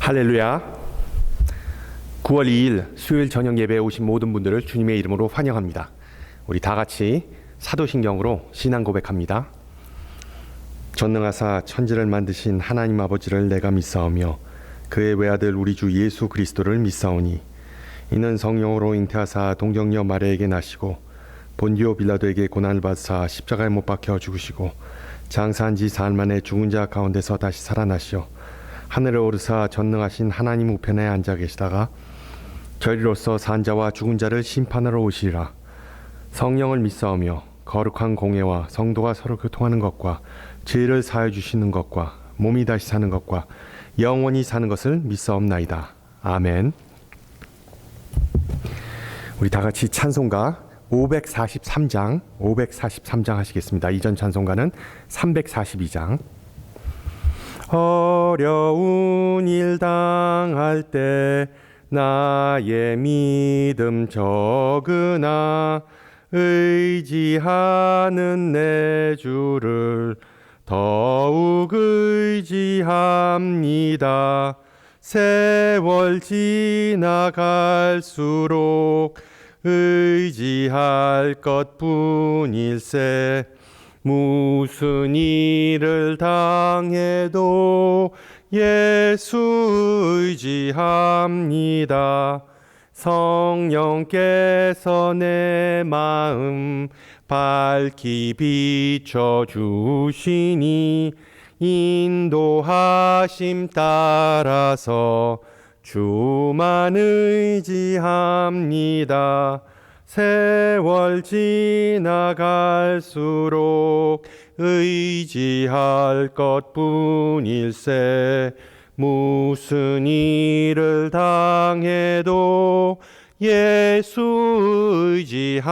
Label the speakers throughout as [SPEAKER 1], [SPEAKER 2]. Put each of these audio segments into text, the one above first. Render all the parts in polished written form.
[SPEAKER 1] 할렐루야. 9월 2일 수요일 저녁 예배에 오신 모든 분들을 주님의 이름으로 환영합니다. 우리 다 같이 사도신경으로 신앙 고백합니다. 전능하사 천지를 만드신 하나님 아버지를 내가 믿사오며 그의 외아들 우리 주 예수 그리스도를 믿사오니 이는 성령으로 잉태하사 동정녀 마리아에게 나시고 본디오 빌라도에게 고난을 받으사 십자가에 못 박혀 죽으시고 장사한 지 사흘 만에 죽은 자 가운데서 다시 살아나시어 하늘에 오르사 전능하신 하나님 우편에 앉아 계시다가 저리로서 산 자와 죽은 자를 심판하러 오시리라. 성령을 믿사오며 거룩한 공예와 성도가 서로 교통하는 것과 죄를 사하여 주시는 것과 몸이 다시 사는 것과 영원히 사는 것을 믿사옵나이다. 아멘. 우리 다 같이 찬송가 543장 하시겠습니다. 이전 찬송가는 342장. 어려운 일 당할 때 나의 믿음 적으나 의지하는 내 주를 더욱 의지합니다. 세월 지나갈수록 의지할 것뿐일세. 무슨 일을 당해도 예수 의지합니다. 성령께서 내 마음 밝히 비춰주시니 인도하심 따라서 주만 의지합니다. 세월 지나갈수록 의지할 것뿐일세. 무슨 일을 당해도 예수 의지합니다.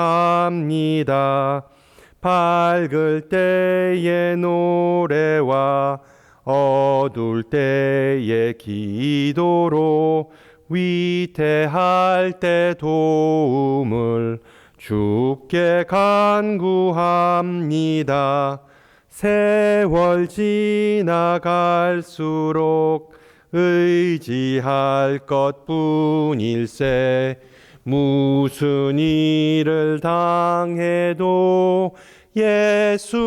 [SPEAKER 1] 밝을 때의 노래와 어두울 때의 기도로 위태할 때 도움을 주께 간구합니다. 세월 지나갈수록 의지할 것뿐일세. 무슨 일을 당해도 예수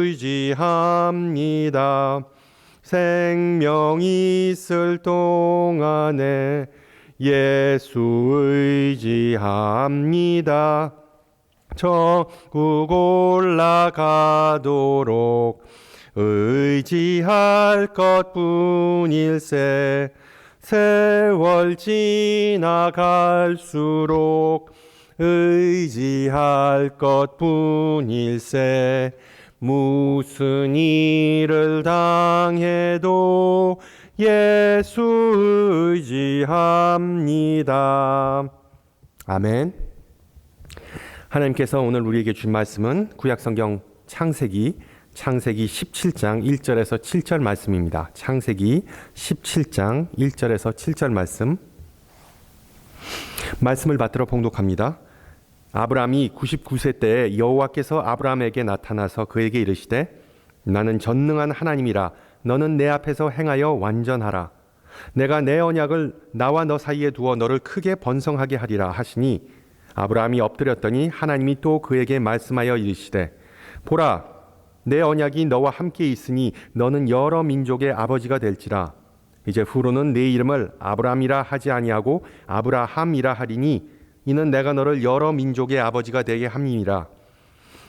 [SPEAKER 1] 의지합니다. 생명 있을 동안에 예수 의지합니다. 천국 올라가도록 의지할 것뿐일세. 세월 지나갈수록 의지할 것뿐일세. 무슨 일을 당해도 예수 의지합니다. 아멘. 하나님께서 오늘 우리에게 준 말씀은 구약성경 창세기 17장 1절에서 7절 말씀입니다. 창세기 17장 1절에서 7절 말씀을 받들어 봉독합니다. 아브라함이 99세 때에 여호와께서 아브라함에게 나타나서 그에게 이르시되 나는 전능한 하나님이라. 너는 내 앞에서 행하여 완전하라. 내가 내 언약을 나와 너 사이에 두어 너를 크게 번성하게 하리라 하시니 아브라함이 엎드렸더니 하나님이 또 그에게 말씀하여 이르시되 보라, 내 언약이 너와 함께 있으니 너는 여러 민족의 아버지가 될지라. 이제 후로는 내 이름을 아브라함이라 하지 아니하고 아브라함이라 하리니 이는 내가 너를 여러 민족의 아버지가 되게 함이니라.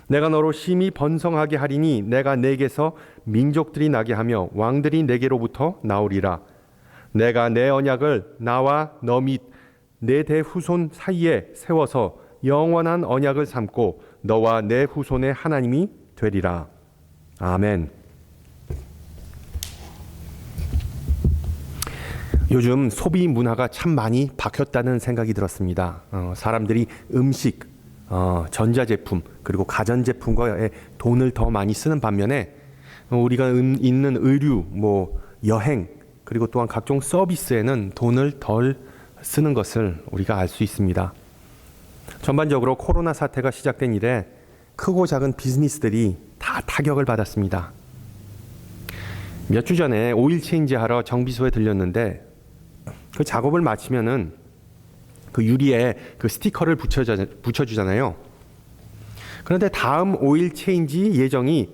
[SPEAKER 1] 내가 너로 심히 번성하게 하리니 내가 내게서 민족들이 나게 하며 왕들이 내게로부터 나오리라. 내가 내 언약을 나와 너 및 내 대후손 사이에 세워서 영원한 언약을 삼고 너와 내 후손의 하나님이 되리라. 아멘. 요즘 소비 문화가 참 많이 바뀌었다는 생각이 들었습니다. 사람들이 음식, 전자제품 그리고 가전제품과에 돈을 더 많이 쓰는 반면에 우리가 있는 의류, 여행 그리고 또한 각종 서비스에는 돈을 덜 쓰는 것을 우리가 알 수 있습니다. 전반적으로 코로나 사태가 시작된 이래 크고 작은 비즈니스들이 다 타격을 받았습니다. 몇 주 전에 오일 체인지 하러 정비소에 들렸는데 그 작업을 마치면은 그 유리에 그 스티커를 붙여주잖아요. 그런데 다음 오일 체인지 예정이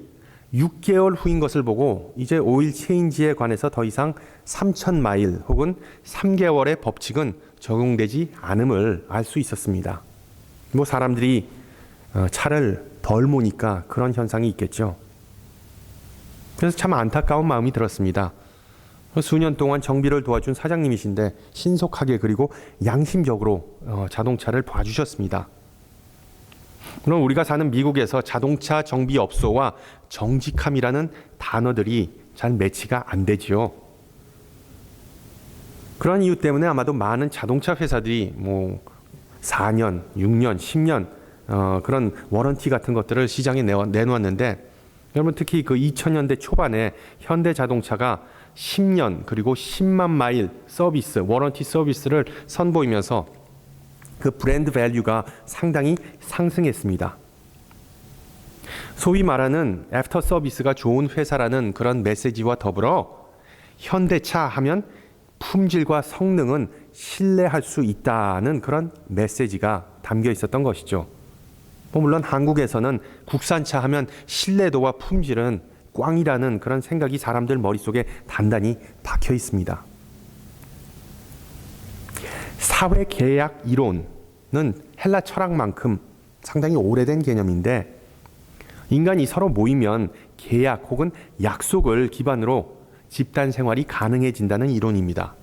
[SPEAKER 1] 6개월 후인 것을 보고 이제 오일 체인지에 관해서 더 이상 3,000마일 혹은 3개월의 법칙은 적용되지 않음을 알 수 있었습니다. 뭐 사람들이 차를 덜 모니까 그런 현상이 있겠죠. 그래서 참 안타까운 마음이 들었습니다. 수년 동안 정비를 도와준 사장님이신데 신속하게 그리고 양심적으로 자동차를 봐주셨습니다. 물론 우리가 사는 미국에서 자동차 정비업소와 정직함이라는 단어들이 잘 매치가 안 되지요. 그런 이유 때문에 아마도 많은 자동차 회사들이 뭐 4년, 6년, 10년 그런 워런티 같은 것들을 시장에 내놓았는데, 여러분 특히 그 2000년대 초반에 현대자동차가 10년 그리고 10만 마일 서비스, 워런티 서비스를 선보이면서 그 브랜드 밸류가 상당히 상승했습니다. 소위 말하는 애프터 서비스가 좋은 회사라는 그런 메시지와 더불어 현대차 하면 품질과 성능은 신뢰할 수 있다는 그런 메시지가 담겨 있었던 것이죠. 물론 한국에서는 국산차 하면 신뢰도와 품질은 꽝이라는 그런 생각이 사람들 머릿속에 단단히 박혀 있습니다. 사회계약 이론은 헬라 철학만큼 상당히 오래된 개념인데, 인간이 서로 모이면 계약 혹은 약속을 기반으로 집단 생활이 가능해진다는 이론입니다.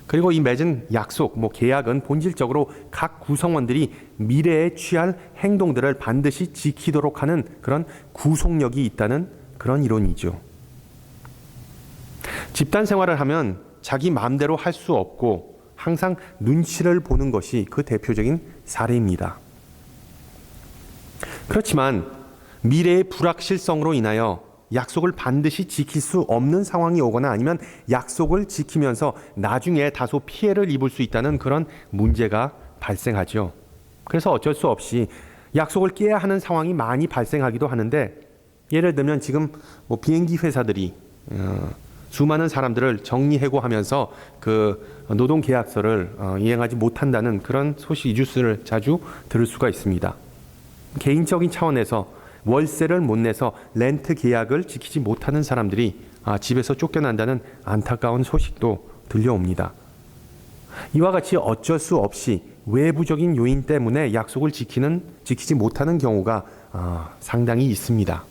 [SPEAKER 1] 그리고 이 맺은 약속, 계약은 본질적으로 각 구성원들이 미래에 취할 행동들을 반드시 지키도록 하는 그런 구속력이 있다는 그런 이론이죠. 집단 생활을 하면 자기 마음대로 할 수 없고 항상 눈치를 보는 것이 그 대표적인 사례입니다. 그렇지만 미래의 불확실성으로 인하여 약속을 반드시 지킬 수 없는 상황이 오거나 아니면 약속을 지키면서 나중에 다소 피해를 입을 수 있다는 그런 문제가 발생하죠. 그래서 어쩔 수 없이 약속을 깨야 하는 상황이 많이 발생하기도 하는데, 예를 들면 지금 비행기 회사들이 수많은 사람들을 정리해고하면서 그 노동계약서를 이행하지 못한다는 그런 소식, 뉴스를 자주 들을 수가 있습니다. 개인적인 차원에서 월세를 못 내서 렌트 계약을 지키지 못하는 사람들이 집에서 쫓겨난다는 안타까운 소식도 들려옵니다. 이와 같이 어쩔 수 없이 외부적인 요인 때문에 약속을 지키지 못하는 경우가 상당히 있습니다.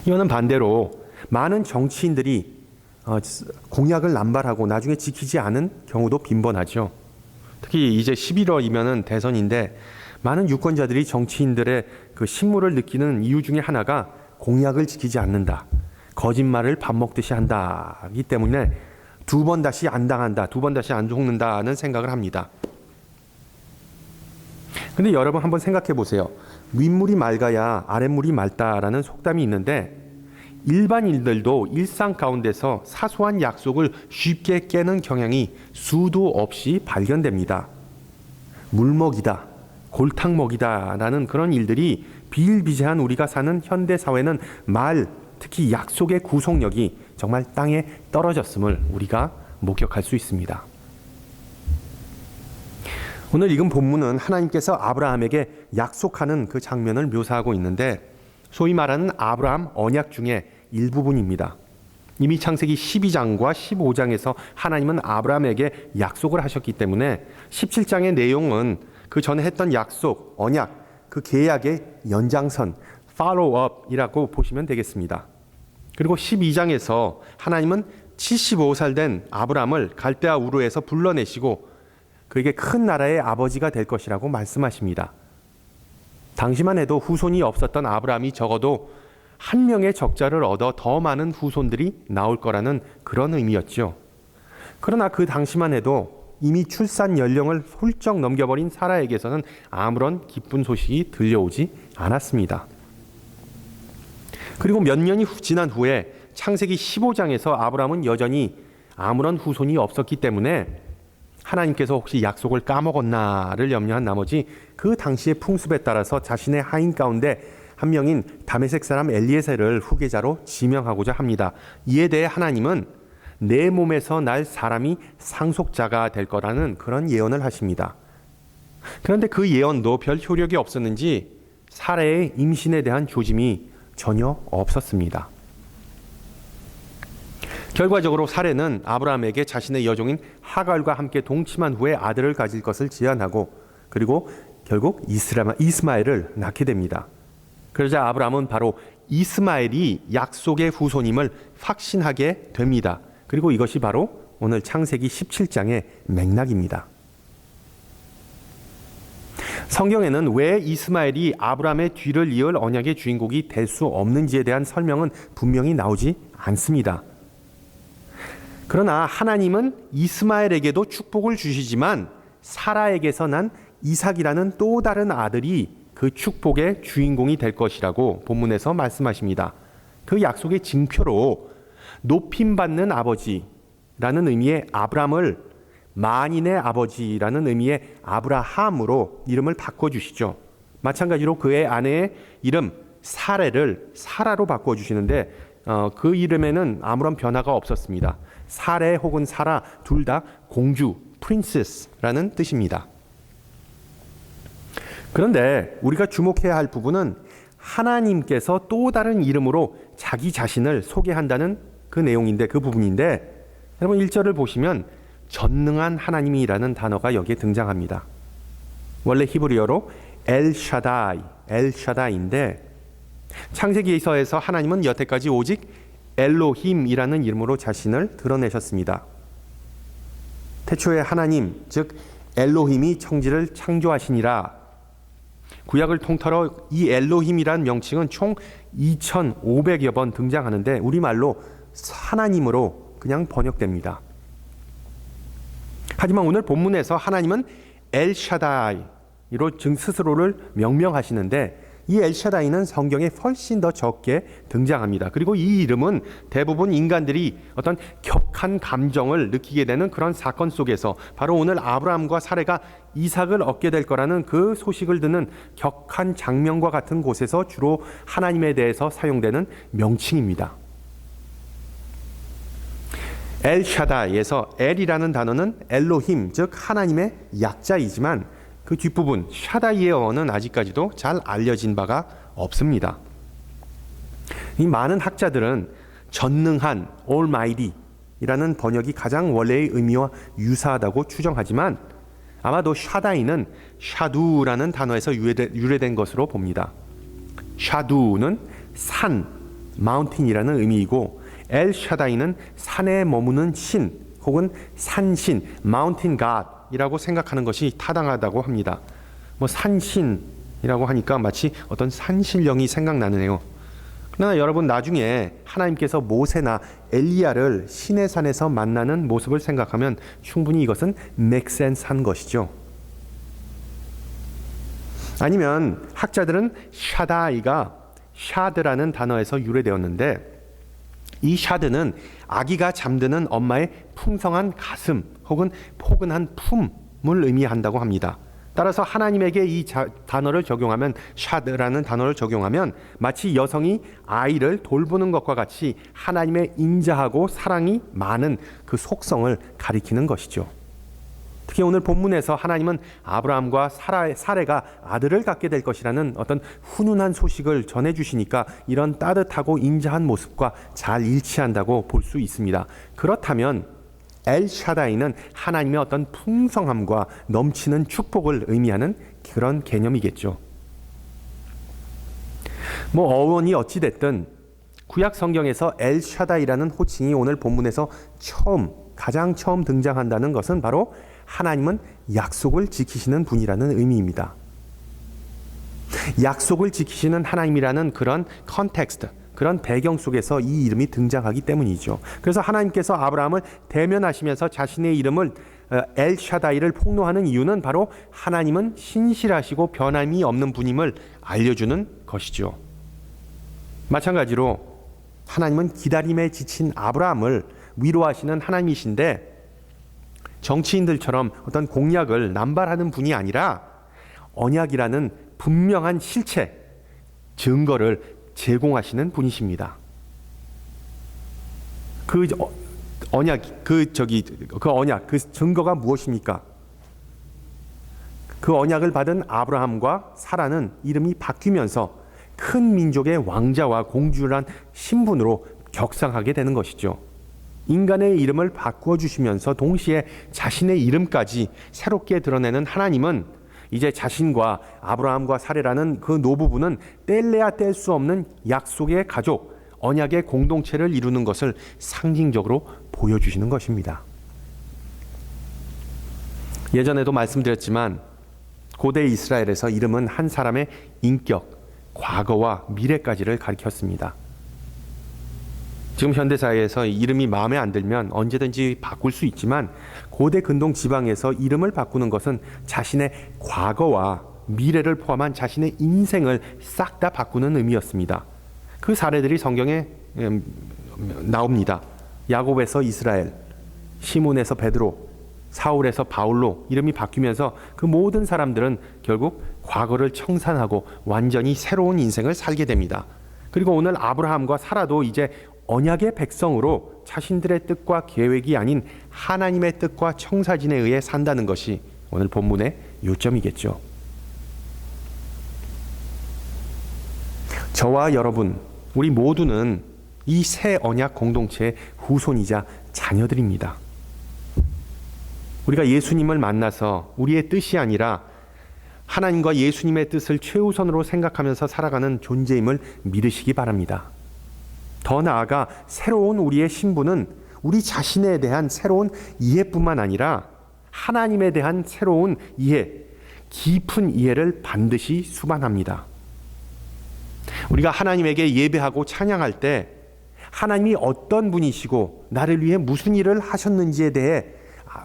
[SPEAKER 1] 이거는 반대로 많은 정치인들이 공약을 남발하고 나중에 지키지 않은 경우도 빈번하죠. 특히 이제 11월이면은 대선인데 많은 유권자들이 정치인들의 그 신물을 느끼는 이유 중에 하나가 공약을 지키지 않는다, 거짓말을 밥 먹듯이 한다기 때문에 두 번 다시 안 당한다, 두 번 다시 안 죽는다는 생각을 합니다. 근데 여러분 한번 생각해 보세요. 윗물이 맑아야 아랫물이 맑다라는 속담이 있는데, 일반인들도 일상 가운데서 사소한 약속을 쉽게 깨는 경향이 수도 없이 발견됩니다. 물먹이다, 골탕먹이다라는 그런 일들이 비일비재한 우리가 사는 현대사회는 특히 약속의 구속력이 정말 땅에 떨어졌음을 우리가 목격할 수 있습니다. 오늘 읽은 본문은 하나님께서 아브라함에게 약속하는 그 장면을 묘사하고 있는데, 소위 말하는 아브라함 언약 중에 일부분입니다. 이미 창세기 12장과 15장에서 하나님은 아브라함에게 약속을 하셨기 때문에 17장의 내용은 그 전에 했던 약속, 언약, 그 계약의 연장선, 팔로우업이라고 보시면 되겠습니다. 그리고 12장에서 하나님은 75살 된 아브라함을 갈대아 우르에서 불러내시고 그에게 큰 나라의 아버지가 될 것이라고 말씀하십니다. 당시만 해도 후손이 없었던 아브라함이 적어도 한 명의 적자를 얻어 더 많은 후손들이 나올 거라는 그런 의미였죠. 그러나 그 당시만 해도 이미 출산 연령을 훌쩍 넘겨버린 사라에게서는 아무런 기쁜 소식이 들려오지 않았습니다. 그리고 몇 년이 지난 후에 창세기 15장에서 아브라함은 여전히 아무런 후손이 없었기 때문에 하나님께서 혹시 약속을 까먹었나를 염려한 나머지 그 당시의 풍습에 따라서 자신의 하인 가운데 한 명인 다메섹 사람 엘리에셀을 후계자로 지명하고자 합니다. 이에 대해 하나님은 내 몸에서 날 사람이 상속자가 될 거라는 그런 예언을 하십니다. 그런데 그 예언도 별 효력이 없었는지 사라의 임신에 대한 조짐이 전혀 없었습니다. 결과적으로 사라는 아브라함에게 자신의 여종인 하갈과 함께 동침한 후에 아들을 가질 것을 제안하고 그리고 결국 이스마엘을 낳게 됩니다. 그러자 아브라함은 바로 이스마엘이 약속의 후손임을 확신하게 됩니다. 그리고 이것이 바로 오늘 창세기 17장의 맥락입니다. 성경에는 왜 이스마엘이 아브라함의 뒤를 이을 언약의 주인공이 될 수 없는지에 대한 설명은 분명히 나오지 않습니다. 그러나 하나님은 이스마엘에게도 축복을 주시지만 사라에게서 난 이삭이라는 또 다른 아들이 그 축복의 주인공이 될 것이라고 본문에서 말씀하십니다. 그 약속의 징표로 높임받는 아버지라는 의미의 아브람을 만인의 아버지라는 의미의 아브라함으로 이름을 바꿔주시죠. 마찬가지로 그의 아내의 이름 사레를 사라로 바꿔주시는데 그 이름에는 아무런 변화가 없었습니다. 사레 혹은 사라 둘 다 공주, 프린세스라는 뜻입니다. 그런데 우리가 주목해야 할 부분은 하나님께서 또 다른 이름으로 자기 자신을 소개한다는 그 내용인데 그 부분인데 여러분 1절을 보시면 전능한 하나님이라는 단어가 여기에 등장합니다. 원래 히브리어로 엘샤다이인데 창세기에서 하나님은 여태까지 오직 엘로힘이라는 이름으로 자신을 드러내셨습니다. 태초에 하나님 즉 엘로힘이 천지를 창조하시니라. 구약을 통틀어 이 엘로힘이란 명칭은 총 2500여 번 등장하는데 우리말로 하나님으로 그냥 번역됩니다. 하지만 오늘 본문에서 하나님은 엘샤다이로 스스로를 명명하시는데 이 엘샤다이는 성경에 훨씬 더 적게 등장합니다. 그리고 이 이름은 대부분 인간들이 어떤 격한 감정을 느끼게 되는 그런 사건 속에서 바로 오늘 아브라함과 사레가 이삭을 얻게 될 거라는 그 소식을 듣는 격한 장면과 같은 곳에서 주로 하나님에 대해서 사용되는 명칭입니다. 엘샤다이에서 엘이라는 단어는 엘로힘 즉 하나님의 약자이지만 그 뒷부분 샤다이의 어는 아직까지도 잘 알려진 바가 없습니다. 이 많은 학자들은 전능한 Almighty이라는 번역이 가장 원래의 의미와 유사하다고 추정하지만 아마도 샤다이는 샤두라는 단어에서 유래된 것으로 봅니다. 샤두는 산, 마운틴이라는 의미이고 엘샤다이는 산에 머무는 신 혹은 산신, 마운틴 갓 이라고 생각하는 것이 타당하다고 합니다. 산신이라고 하니까 마치 어떤 산신령이 생각나네요. 그러나 여러분 나중에 하나님께서 모세나 엘리야를 시내 산에서 만나는 모습을 생각하면 충분히 이것은 make sense 한 것이죠. 아니면 학자들은 샤다이가 샤드라는 단어에서 유래되었는데 이 샤드는 아기가 잠드는 엄마의 풍성한 가슴 혹은 포근한 품을 의미한다고 합니다. 따라서 하나님에게 이 단어를 적용하면 샤드라는 단어를 적용하면 마치 여성이 아이를 돌보는 것과 같이 하나님의 인자하고 사랑이 많은 그 속성을 가리키는 것이죠. 특히 오늘 본문에서 하나님은 아브라함과 사레가 아들을 갖게 될 것이라는 어떤 훈훈한 소식을 전해주시니까 이런 따뜻하고 인자한 모습과 잘 일치한다고 볼 수 있습니다. 그렇다면 엘샤다이는 하나님의 어떤 풍성함과 넘치는 축복을 의미하는 그런 개념이겠죠. 어원이 어찌됐든 구약 성경에서 엘샤다이라는 호칭이 오늘 본문에서 가장 처음 등장한다는 것은 바로 하나님은 약속을 지키시는 분이라는 의미입니다. 약속을 지키시는 하나님이라는 그런 컨텍스트, 그런 배경 속에서 이 이름이 등장하기 때문이죠. 그래서 하나님께서 아브라함을 대면하시면서 자신의 이름을 엘샤다이를 폭로하는 이유는 바로 하나님은 신실하시고 변함이 없는 분임을 알려주는 것이죠. 마찬가지로 하나님은 기다림에 지친 아브라함을 위로하시는 하나님이신데 정치인들처럼 어떤 공약을 남발하는 분이 아니라 언약이라는 분명한 실체, 증거를 제공하시는 분이십니다. 그 언약 그 증거가 무엇입니까? 그 언약을 받은 아브라함과 사라는 이름이 바뀌면서 큰 민족의 왕자와 공주란 신분으로 격상하게 되는 것이죠. 인간의 이름을 바꾸어 주시면서 동시에 자신의 이름까지 새롭게 드러내는 하나님은 이제 자신과 아브라함과 사레라는 그 노부부는 뗄래야 뗄 수 없는 약속의 가족, 언약의 공동체를 이루는 것을 상징적으로 보여주시는 것입니다. 예전에도 말씀드렸지만 고대 이스라엘에서 이름은 한 사람의 인격, 과거와 미래까지를 가리켰습니다. 지금 현대사회에서 이름이 마음에 안 들면 언제든지 바꿀 수 있지만 고대 근동 지방에서 이름을 바꾸는 것은 자신의 과거와 미래를 포함한 자신의 인생을 싹 다 바꾸는 의미였습니다. 그 사례들이 성경에 나옵니다. 야곱에서 이스라엘, 시몬에서 베드로, 사울에서 바울로 이름이 바뀌면서 그 모든 사람들은 결국 과거를 청산하고 완전히 새로운 인생을 살게 됩니다. 그리고 오늘 아브라함과 사라도 이제 언약의 백성으로 자신들의 뜻과 계획이 아닌 하나님의 뜻과 청사진에 의해 산다는 것이 오늘 본문의 요점이겠죠. 저와 여러분, 우리 모두는 이 새 언약 공동체의 후손이자 자녀들입니다. 우리가 예수님을 만나서 우리의 뜻이 아니라 하나님과 예수님의 뜻을 최우선으로 생각하면서 살아가는 존재임을 믿으시기 바랍니다. 더 나아가 새로운 우리의 신분은 우리 자신에 대한 새로운 이해뿐만 아니라 하나님에 대한 새로운 이해, 깊은 이해를 반드시 수반합니다. 우리가 하나님에게 예배하고 찬양할 때 하나님이 어떤 분이시고 나를 위해 무슨 일을 하셨는지에 대해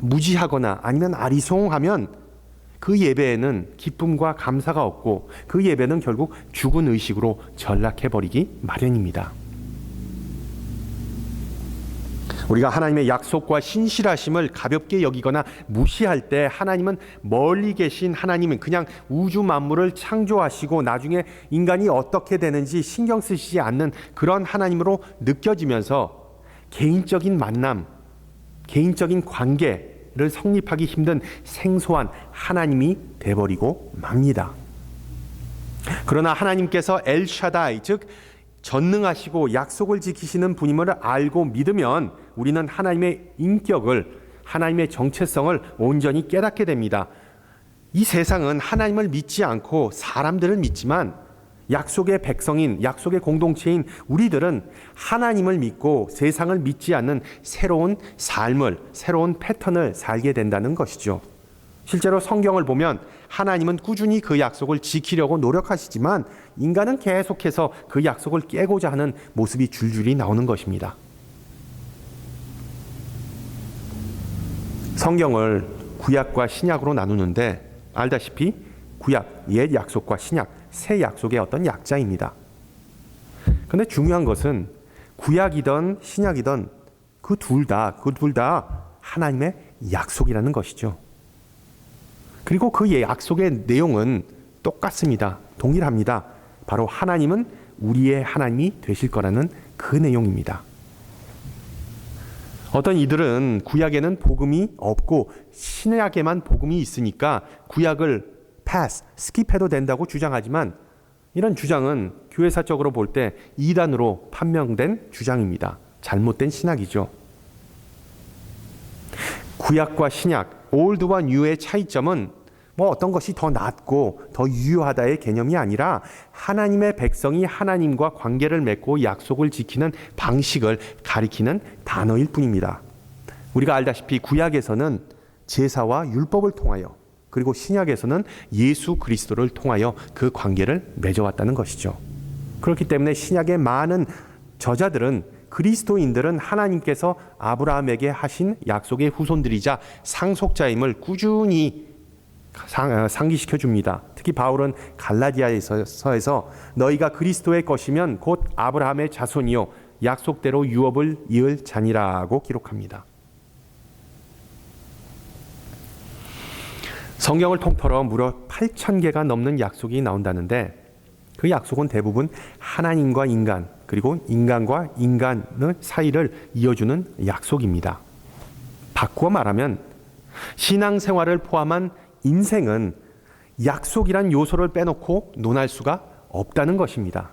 [SPEAKER 1] 무지하거나 아니면 아리송하면 그 예배에는 기쁨과 감사가 없고 그 예배는 결국 죽은 의식으로 전락해버리기 마련입니다. 우리가 하나님의 약속과 신실하심을 가볍게 여기거나 무시할 때 하나님은 멀리 계신 하나님은 그냥 우주 만물을 창조하시고 나중에 인간이 어떻게 되는지 신경 쓰시지 않는 그런 하나님으로 느껴지면서 개인적인 만남, 개인적인 관계를 성립하기 힘든 생소한 하나님이 돼버리고 맙니다. 그러나 하나님께서 엘샤다이, 즉 전능하시고 약속을 지키시는 분임을 알고 믿으면 우리는 하나님의 인격을, 하나님의 정체성을 온전히 깨닫게 됩니다. 이 세상은 하나님을 믿지 않고 사람들을 믿지만 약속의 백성인, 약속의 공동체인 우리들은 하나님을 믿고 세상을 믿지 않는 새로운 삶을, 새로운 패턴을 살게 된다는 것이죠. 실제로 성경을 보면 하나님은 꾸준히 그 약속을 지키려고 노력하시지만 인간은 계속해서 그 약속을 깨고자 하는 모습이 줄줄이 나오는 것입니다. 성경을 구약과 신약으로 나누는데 알다시피 구약, 옛 약속과 신약, 새 약속의 어떤 약자입니다. 그런데 중요한 것은 구약이든 신약이든 그 둘 다 하나님의 약속이라는 것이죠. 그리고 그 약속의 내용은 똑같습니다. 동일합니다. 바로 하나님은 우리의 하나님이 되실 거라는 그 내용입니다. 어떤 이들은 구약에는 복음이 없고 신약에만 복음이 있으니까 구약을 스킵해도 된다고 주장하지만 이런 주장은 교회사적으로 볼 때 이단으로 판명된 주장입니다. 잘못된 신학이죠. 구약과 신약, 올드와 뉴의 차이점은 어떤 것이 더 낫고 더 유효하다의 개념이 아니라 하나님의 백성이 하나님과 관계를 맺고 약속을 지키는 방식을 가리키는 단어일 뿐입니다. 우리가 알다시피 구약에서는 제사와 율법을 통하여 그리고 신약에서는 예수 그리스도를 통하여 그 관계를 맺어왔다는 것이죠. 그렇기 때문에 신약의 많은 저자들은 그리스도인들은 하나님께서 아브라함에게 하신 약속의 후손들이자 상속자임을 꾸준히 상기시켜 줍니다. 특히 바울은 갈라디아서에서 너희가 그리스도의 것이면 곧 아브라함의 자손이요 약속대로 유업을 이을 자니라고 기록합니다. 성경을 통틀어 무려 8,000개가 넘는 약속이 나온다는데 그 약속은 대부분 하나님과 인간, 그리고 인간과 인간의 사이를 이어주는 약속입니다. 바꾸어 말하면 신앙생활을 포함한 인생은 약속이란 요소를 빼놓고 논할 수가 없다는 것입니다.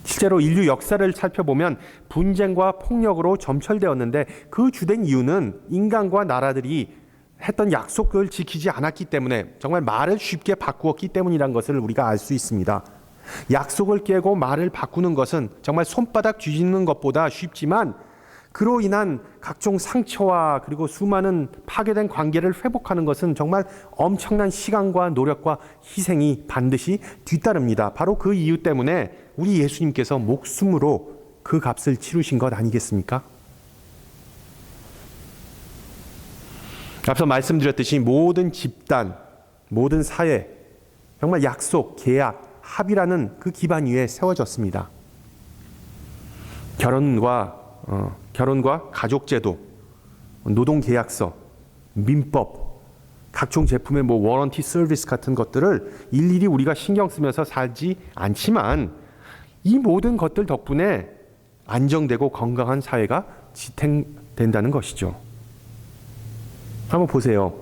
[SPEAKER 1] 실제로 인류 역사를 살펴보면 분쟁과 폭력으로 점철되었는데 그 주된 이유는 인간과 나라들이 했던 약속을 지키지 않았기 때문에, 정말 말을 쉽게 바꾸었기 때문이라는 것을 우리가 알 수 있습니다. 약속을 깨고 말을 바꾸는 것은 정말 손바닥 뒤집는 것보다 쉽지만 그로 인한 각종 상처와 그리고 수많은 파괴된 관계를 회복하는 것은 정말 엄청난 시간과 노력과 희생이 반드시 뒤따릅니다. 바로 그 이유 때문에 우리 예수님께서 목숨으로 그 값을 치르신 것 아니겠습니까? 앞서 말씀드렸듯이 모든 집단, 모든 사회, 정말 약속, 계약, 합의라는 그 기반 위에 세워졌습니다. 결혼과 가족제도, 노동계약서, 민법, 각종 제품의 워런티 서비스 같은 것들을 일일이 우리가 신경 쓰면서 살지 않지만 이 모든 것들 덕분에 안정되고 건강한 사회가 지탱된다는 것이죠. 한번 보세요.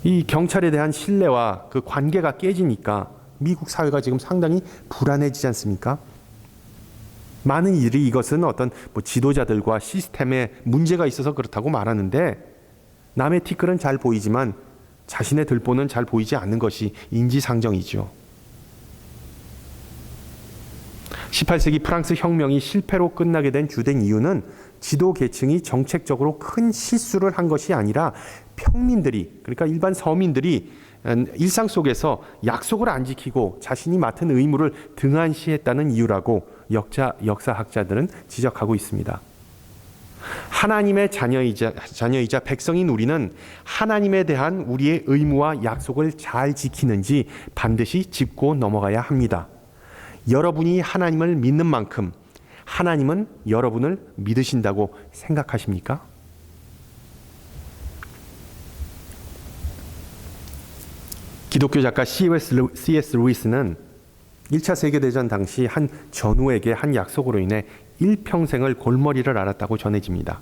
[SPEAKER 1] 이 경찰에 대한 신뢰와 그 관계가 깨지니까 미국 사회가 지금 상당히 불안해지지 않습니까? 많은 이들이 이것은 어떤 지도자들과 시스템에 문제가 있어서 그렇다고 말하는데, 남의 티끌은 잘 보이지만 자신의 들보는 잘 보이지 않는 것이 인지상정이죠. 18세기 프랑스 혁명이 실패로 끝나게 된 주된 이유는 지도 계층이 정책적으로 큰 실수를 한 것이 아니라 평민들이, 그러니까 일반 서민들이 일상 속에서 약속을 안 지키고 자신이 맡은 의무를 등한시했다는 이유라고 역사학자들은 지적하고 있습니다. 하나님의 자녀이자 백성인 우리는 하나님에 대한 우리의 의무와 약속을 잘 지키는지 반드시 짚고 넘어가야 합니다. 여러분이 하나님을 믿는 만큼 하나님은 여러분을 믿으신다고 생각하십니까? 기독교 작가 C.S. 루이스는 1차 세계대전 당시 한 전우에게 한 약속으로 인해 일평생을 골머리를 앓았다고 전해집니다.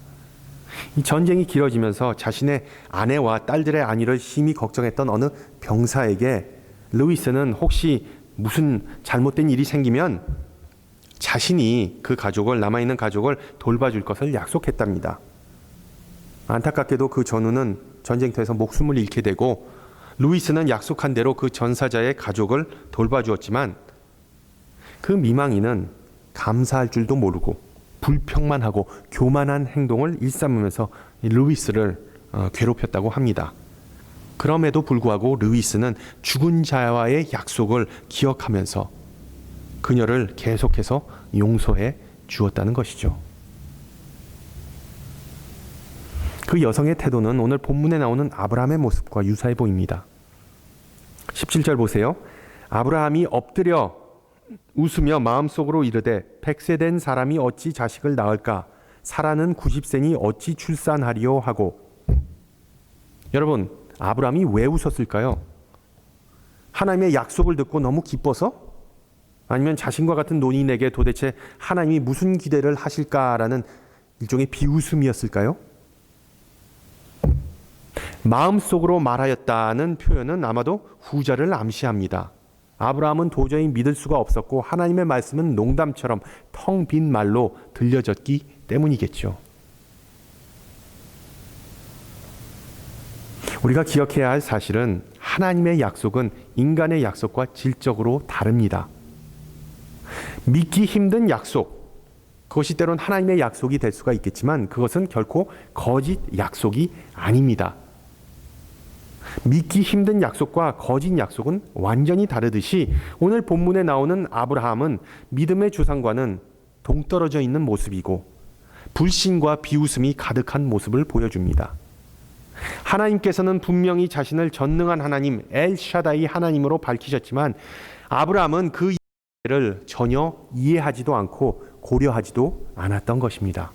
[SPEAKER 1] 이 전쟁이 길어지면서 자신의 아내와 딸들의 안위를 심히 걱정했던 어느 병사에게 루이스는 혹시 무슨 잘못된 일이 생기면 자신이 그 가족을, 남아있는 가족을 돌봐줄 것을 약속했답니다. 안타깝게도 그 전우는 전쟁터에서 목숨을 잃게 되고 루이스는 약속한 대로 그 전사자의 가족을 돌봐주었지만 그 미망인은 감사할 줄도 모르고 불평만 하고 교만한 행동을 일삼으면서 루이스를 괴롭혔다고 합니다. 그럼에도 불구하고 루이스는 죽은 자와의 약속을 기억하면서 그녀를 계속해서 용서해 주었다는 것이죠. 그 여성의 태도는 오늘 본문에 나오는 아브라함의 모습과 유사해 보입니다. 17절 보세요. 아브라함이 엎드려 웃으며 마음속으로 이르되 100세 된 사람이 어찌 자식을 낳을까? 사라는 90세니 어찌 출산하리요? 하고. 여러분, 아브라함이 왜 웃었을까요? 하나님의 약속을 듣고 너무 기뻐서? 아니면 자신과 같은 논인에게 도대체 하나님이 무슨 기대를 하실까라는 일종의 비웃음이었을까요? 마음속으로 말하였다는 표현은 아마도 후자를 암시합니다. 아브라함은 도저히 믿을 수가 없었고 하나님의 말씀은 농담처럼 텅 빈 말로 들려졌기 때문이겠죠. 우리가 기억해야 할 사실은 하나님의 약속은 인간의 약속과 질적으로 다릅니다. 믿기 힘든 약속, 그것이 때론 하나님의 약속이 될 수가 있겠지만 그것은 결코 거짓 약속이 아닙니다. 믿기 힘든 약속과 거짓 약속은 완전히 다르듯이 오늘 본문에 나오는 아브라함은 믿음의 조상과는 동떨어져 있는 모습이고 불신과 비웃음이 가득한 모습을 보여줍니다. 하나님께서는 분명히 자신을 전능한 하나님 엘샤다이 하나님으로 밝히셨지만 아브라함은 그 이해를 전혀 이해하지도 않고 고려하지도 않았던 것입니다.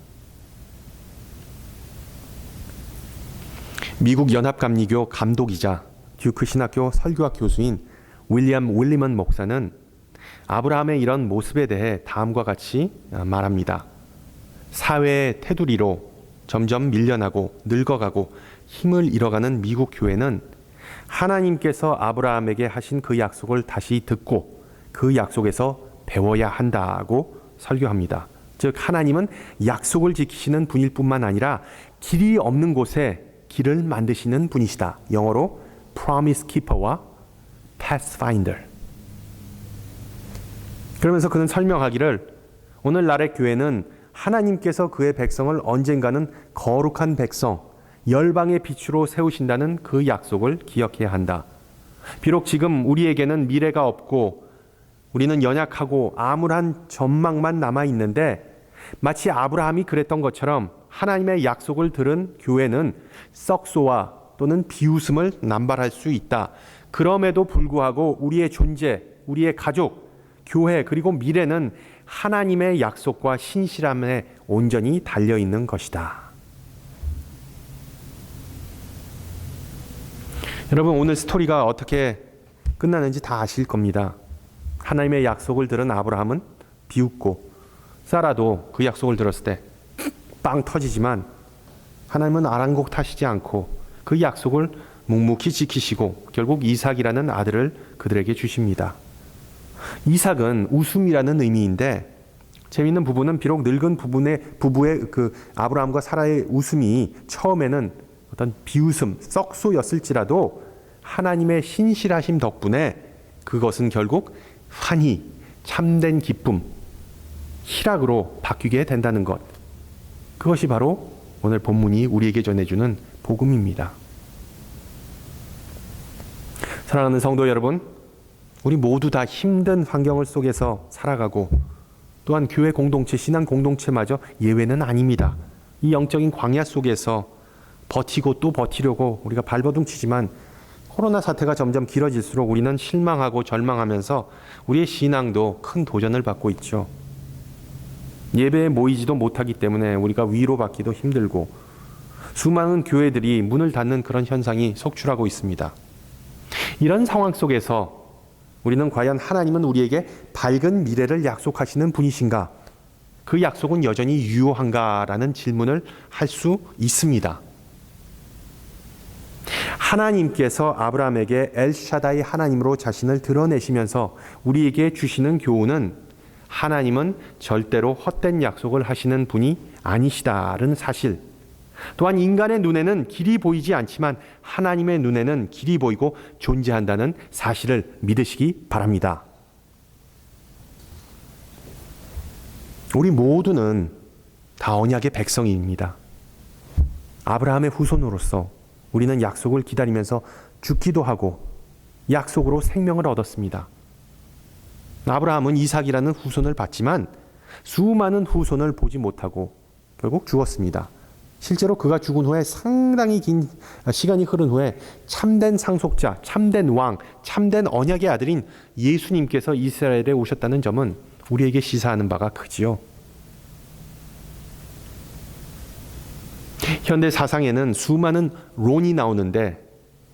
[SPEAKER 1] 미국 연합감리교 감독이자 듀크 신학교 설교학 교수인 윌리엄 윌리먼 목사는 아브라함의 이런 모습에 대해 다음과 같이 말합니다. 사회의 테두리로 점점 밀려나고 늙어가고 힘을 잃어가는 미국 교회는 하나님께서 아브라함에게 하신 그 약속을 다시 듣고 그 약속에서 배워야 한다고 설교합니다. 즉 하나님은 약속을 지키시는 분일 뿐만 아니라 길이 없는 곳에 길을 만드시는 분이시다. 영어로 Promise Keeper와 Pathfinder. 그러면서 그는 설명하기를 오늘날의 교회는 하나님께서 그의 백성을 언젠가는 거룩한 백성, 열방의 빛으로 세우신다는 그 약속을 기억해야 한다. 비록 지금 우리에게는 미래가 없고 우리는 연약하고 암울한 전망만 남아있는데 마치 아브라함이 그랬던 것처럼 하나님의 약속을 들은 교회는 썩소와 또는 비웃음을 남발할 수 있다. 그럼에도 불구하고 우리의 존재, 우리의 가족, 교회 그리고 미래는 하나님의 약속과 신실함에 온전히 달려있는 것이다. 여러분 오늘 스토리가 어떻게 끝나는지 다 아실 겁니다. 하나님의 약속을 들은 아브라함은 비웃고 사라도 그 약속을 들었을 때 빵 터지지만 하나님은 아랑곳하시지 않고 그 약속을 묵묵히 지키시고 결국 이삭이라는 아들을 그들에게 주십니다. 이삭은 웃음이라는 의미인데 재미있는 부분은 비록 늙은 부부의 그 아브라함과 사라의 웃음이 처음에는 어떤 비웃음, 썩소였을지라도 하나님의 신실하심 덕분에 그것은 결국 환희, 참된 기쁨, 희락으로 바뀌게 된다는 것. 그것이 바로 오늘 본문이 우리에게 전해주는 복음입니다. 사랑하는 성도 여러분, 우리 모두 다 힘든 환경 속에서 살아가고 또한 교회 공동체, 신앙 공동체마저 예외는 아닙니다. 이 영적인 광야 속에서 버티고 또 버티려고 우리가 발버둥 치지만 코로나 사태가 점점 길어질수록 우리는 실망하고 절망하면서 우리의 신앙도 큰 도전을 받고 있죠. 예배에 모이지도 못하기 때문에 우리가 위로받기도 힘들고 수많은 교회들이 문을 닫는 그런 현상이 속출하고 있습니다. 이런 상황 속에서 우리는 과연 하나님은 우리에게 밝은 미래를 약속하시는 분이신가? 그 약속은 여전히 유효한가라는 질문을 할 수 있습니다. 하나님께서 아브라함에게 엘샤다이 하나님으로 자신을 드러내시면서 우리에게 주시는 교훈은 하나님은 절대로 헛된 약속을 하시는 분이 아니시다는 사실. 또한 인간의 눈에는 길이 보이지 않지만 하나님의 눈에는 길이 보이고 존재한다는 사실을 믿으시기 바랍니다. 우리 모두는 다 언약의 백성입니다. 아브라함의 후손으로서 우리는 약속을 기다리면서 죽기도 하고 약속으로 생명을 얻었습니다. 아브라함은 이삭이라는 후손을 받지만 수많은 후손을 보지 못하고 결국 죽었습니다. 실제로 그가 죽은 후에 상당히 긴 시간이 흐른 후에 참된 상속자, 참된 왕, 참된 언약의 아들인 예수님께서 이스라엘에 오셨다는 점은 우리에게 시사하는 바가 크지요. 현대 사상에는 수많은 론이 나오는데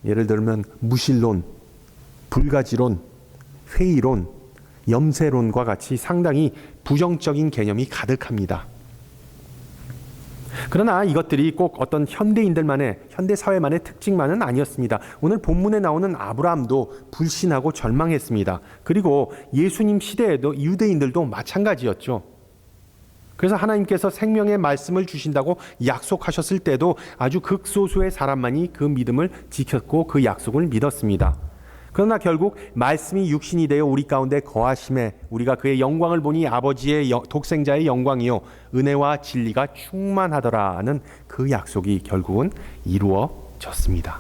[SPEAKER 1] 예를 들면 무신론, 불가지론, 회의론, 염세론과 같이 상당히 부정적인 개념이 가득합니다. 그러나 이것들이 꼭 어떤 현대인들만의, 현대사회만의 특징만은 아니었습니다. 오늘 본문에 나오는 아브라함도 불신하고 절망했습니다. 그리고 예수님 시대에도 유대인들도 마찬가지였죠. 그래서 하나님께서 생명의 말씀을 주신다고 약속하셨을 때도 아주 극소수의 사람만이 그 믿음을 지켰고 그 약속을 믿었습니다. 그러나 결국 말씀이 육신이 되어 우리 가운데 거하심에 우리가 그의 영광을 보니 아버지의 독생자의 영광이요 은혜와 진리가 충만하더라는 그 약속이 결국은 이루어졌습니다.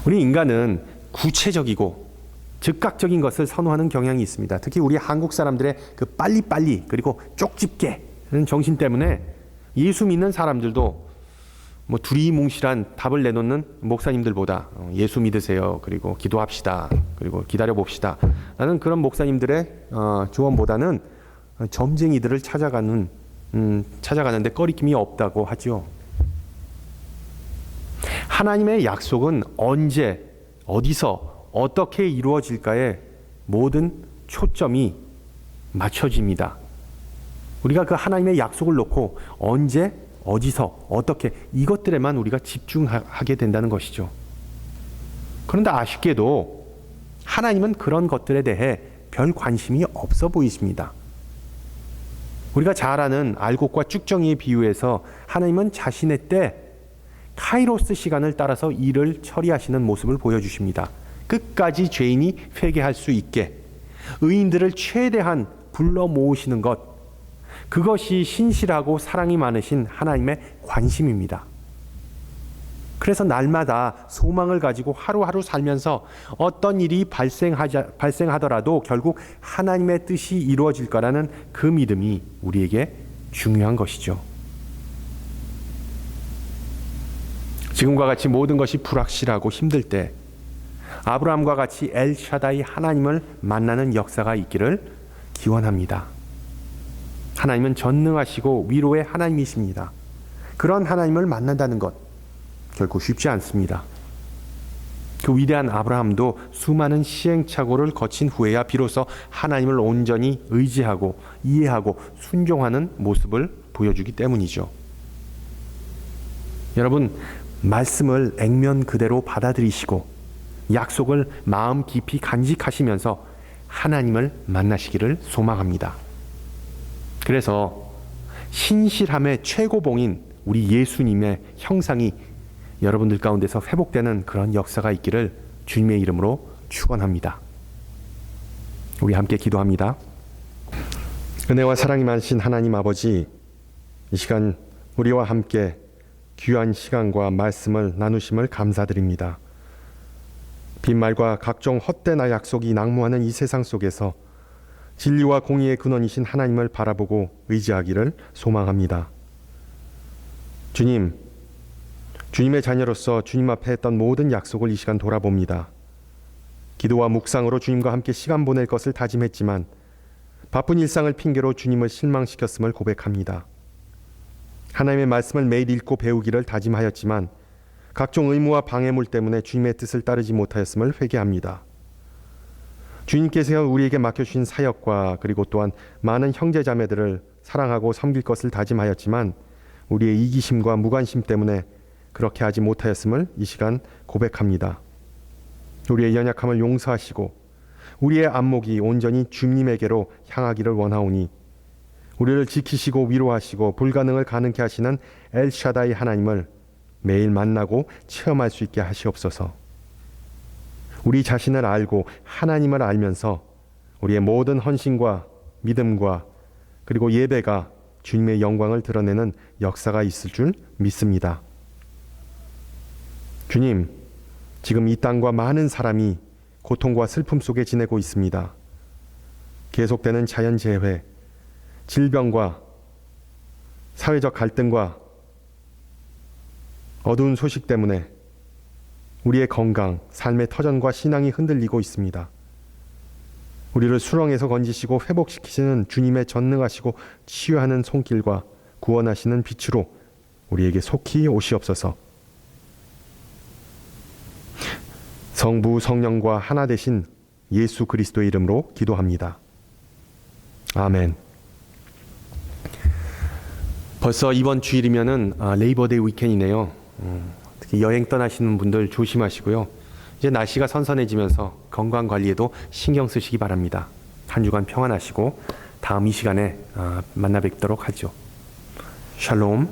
[SPEAKER 1] 우리 인간은 구체적이고 즉각적인 것을 선호하는 경향이 있습니다. 특히 우리 한국 사람들의 그 빨리빨리 그리고 쪽집게는 정신 때문에 예수 믿는 사람들도 뭐 두리뭉실한 답을 내놓는 목사님들보다 예수 믿으세요. 그리고 기도합시다. 그리고 기다려 봅시다. 라는 그런 목사님들의 조언보다는 점쟁이들을 찾아가는데 꺼리낌이 없다고 하죠. 하나님의 약속은 언제, 어디서, 어떻게 이루어질까에 모든 초점이 맞춰집니다. 우리가 그 하나님의 약속을 놓고 언제, 어디서, 어떻게 이것들에만 우리가 집중하게 된다는 것이죠. 그런데 아쉽게도 하나님은 그런 것들에 대해 별 관심이 없어 보이십니다. 우리가 잘 아는 알곡과 쭉정이의 비유에서 하나님은 자신의 때 카이로스 시간을 따라서 일을 처리하시는 모습을 보여주십니다. 끝까지 죄인이 회개할 수 있게 의인들을 최대한 불러 모으시는 것, 그것이 신실하고 사랑이 많으신 하나님의 관심입니다. 그래서 날마다 소망을 가지고 하루하루 살면서 어떤 일이 발생하더라도 결국 하나님의 뜻이 이루어질 거라는 그 믿음이 우리에게 중요한 것이죠. 지금과 같이 모든 것이 불확실하고 힘들 때 아브라함과 같이 엘샤다이 하나님을 만나는 역사가 있기를 기원합니다. 하나님은 전능하시고 위로의 하나님이십니다. 그런 하나님을 만난다는 것 결코 쉽지 않습니다. 그 위대한 아브라함도 수많은 시행착오를 거친 후에야 비로소 하나님을 온전히 의지하고 이해하고 순종하는 모습을 보여주기 때문이죠. 여러분, 말씀을 액면 그대로 받아들이시고 약속을 마음 깊이 간직하시면서 하나님을 만나시기를 소망합니다. 그래서 신실함의 최고봉인 우리 예수님의 형상이 여러분들 가운데서 회복되는 그런 역사가 있기를 주님의 이름으로 축원합니다. 우리 함께 기도합니다. 은혜와 사랑이 많으신 하나님 아버지, 이 시간 우리와 함께 귀한 시간과 말씀을 나누심을 감사드립니다. 빈말과 각종 헛되나 약속이 낭무하는 이 세상 속에서 진리와 공의의 근원이신 하나님을 바라보고 의지하기를 소망합니다. 주님, 주님의 자녀로서 주님 앞에 했던 모든 약속을 이 시간 돌아봅니다. 기도와 묵상으로 주님과 함께 시간 보낼 것을 다짐했지만 바쁜 일상을 핑계로 주님을 실망시켰음을 고백합니다. 하나님의 말씀을 매일 읽고 배우기를 다짐하였지만 각종 의무와 방해물 때문에 주님의 뜻을 따르지 못하였음을 회개합니다. 주님께서 우리에게 맡겨주신 사역과 그리고 또한 많은 형제자매들을 사랑하고 섬길 것을 다짐하였지만 우리의 이기심과 무관심 때문에 그렇게 하지 못하였음을 이 시간 고백합니다. 우리의 연약함을 용서하시고 우리의 안목이 온전히 주님에게로 향하기를 원하오니 우리를 지키시고 위로하시고 불가능을 가능케 하시는 엘샤다이 하나님을 매일 만나고 체험할 수 있게 하시옵소서. 우리 자신을 알고 하나님을 알면서 우리의 모든 헌신과 믿음과 그리고 예배가 주님의 영광을 드러내는 역사가 있을 줄 믿습니다. 주님, 지금 이 땅과 많은 사람이 고통과 슬픔 속에 지내고 있습니다. 계속되는 자연재해, 질병과 사회적 갈등과 어두운 소식 때문에 우리의 건강, 삶의 터전과 신앙이 흔들리고 있습니다. 우리를 수렁에서 건지시고 회복시키시는 주님의 전능하시고 치유하는 손길과 구원하시는 빛으로 우리에게 속히 오시옵소서. 성부 성령과 하나 되신 예수 그리스도의 이름으로 기도합니다. 아멘. 벌써 이번 주일이면은 레이버데이 위켄이네요. 특히 여행 떠나시는 분들 조심하시고요. 이제 날씨가 선선해지면서 건강 관리에도 신경 쓰시기 바랍니다. 한 주간 평안하시고 다음 이 시간에 만나 뵙도록 하죠. 샬롬.